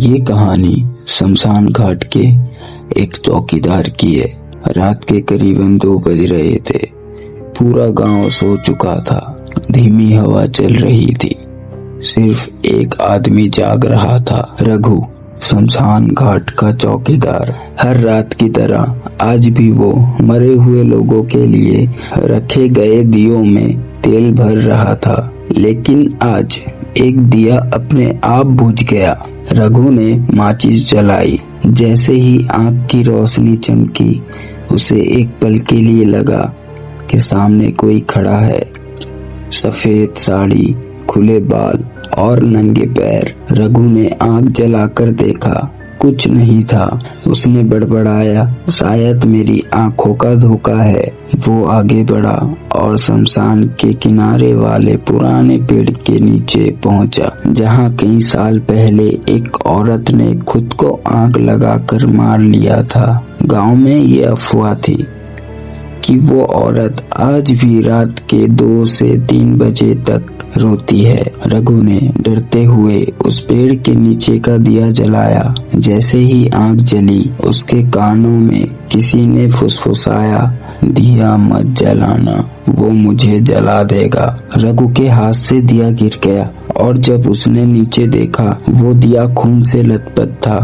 ये कहानी शमशान घाट के एक चौकीदार की है। रात के करीबन 2 बज रहे थे। पूरा गांव सो चुका था। धीमी हवा चल रही थी। सिर्फ एक आदमी जाग रहा था, रघु, शमशान घाट का चौकीदार। हर रात की तरह आज भी वो मरे हुए लोगों के लिए रखे गए दियों में तेल भर रहा था। लेकिन आज एक दिया अपने आप बुझ गया। रघु ने माचिस जलाई। जैसे ही आंख की रोशनी चमकी, उसे एक पल के लिए लगा कि सामने कोई खड़ा है। सफेद साड़ी, खुले बाल और नंगे पैर। रघु ने आंख जलाकर देखा, कुछ नहीं था। उसने बड़बड़ाया, शायद मेरी आंखों का धोखा है। वो आगे बढ़ा और शमशान के किनारे वाले पुराने पेड़ के नीचे पहुंचा, जहां कई साल पहले एक औरत ने खुद को आग लगाकर मार लिया था। गांव में ये अफवाह थी कि वो औरत आज भी रात के 2 से 3 बजे तक रोती है। रघु ने डरते हुए उस पेड़ के नीचे का दिया जलाया। जैसे ही आग जली, उसके कानों में किसी ने फुसफुसाया, दिया मत जलाना, वो मुझे जला देगा। रघु के हाथ से दिया गिर गया और जब उसने नीचे देखा, वो दिया खून से लथपथ था।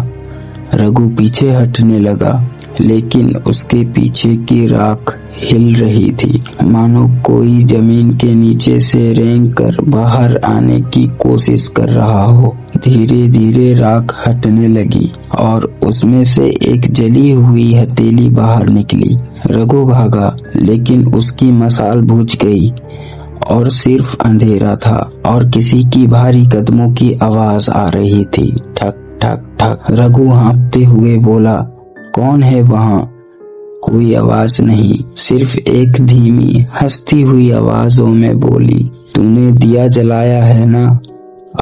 रघु पीछे हटने लगा, लेकिन उसके पीछे की राख हिल रही थी, मानो कोई जमीन के नीचे से रेंग कर बाहर आने की कोशिश कर रहा हो। धीरे धीरे राख हटने लगी और उसमें से एक जली हुई हथेली बाहर निकली। रघु भागा, लेकिन उसकी मशाल बुझ गई और सिर्फ अंधेरा था और किसी की भारी कदमों की आवाज आ रही थी, ठक ठक ठक। रघु हाँफते हुए बोला, कौन है वहाँ? कोई आवाज नहीं, सिर्फ एक धीमी हंसती हुई आवाजों में बोली, तूने दिया जलाया है ना?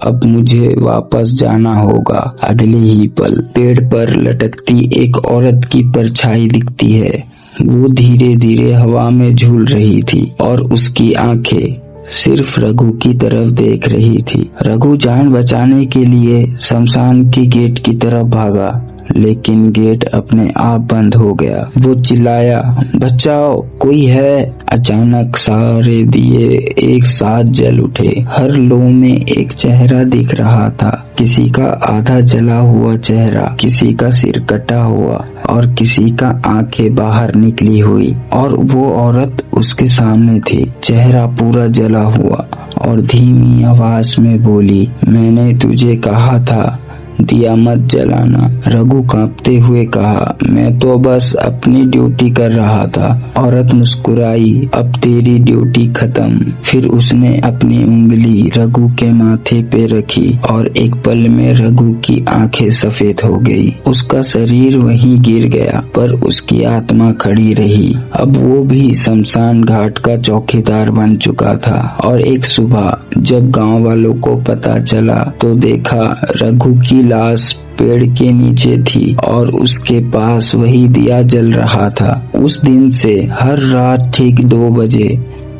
अब मुझे वापस जाना होगा। अगले ही पल पेड़ पर लटकती एक औरत की परछाई दिखती है। वो धीरे धीरे हवा में झूल रही थी और उसकी आंखें सिर्फ रघु की तरफ देख रही थी। रघु जान बचाने के लिए शमशान के गेट की तरफ भागा, लेकिन गेट अपने आप बंद हो गया। वो चिल्लाया, बचाओ, कोई है? अचानक सारे दिए एक साथ जल उठे। हर लो में एक चेहरा दिख रहा था। किसी का आधा जला हुआ चेहरा, किसी का सिर कटा हुआ और किसी का आंखें बाहर निकली हुई। और वो औरत उसके सामने थी, चेहरा पूरा जला हुआ और धीमी आवाज में बोली, मैंने तुझे कहा था दिया मत जलाना। रघु कांपते हुए कहा, मैं तो बस अपनी ड्यूटी कर रहा था। औरत मुस्कुराई, अब तेरी ड्यूटी खत्म। फिर उसने अपनी उंगली रघु के माथे पे रखी और एक पल में रघु की आंखें सफेद हो गई। उसका शरीर वहीं गिर गया, पर उसकी आत्मा खड़ी रही। अब वो भी शमशान घाट का चौकीदार बन चुका था। और एक सुबह जब गांव वालों को पता चला, तो देखा रघु की लाश पेड़ के नीचे थी और उसके पास वही दिया जल रहा था। उस दिन से हर रात ठीक 2 बजे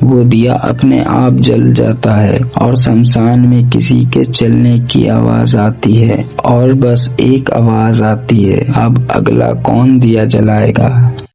वो दिया अपने आप जल जाता है और शमशान में किसी के चलने की आवाज आती है और बस एक आवाज आती है, अब अगला कौन दिया जलाएगा?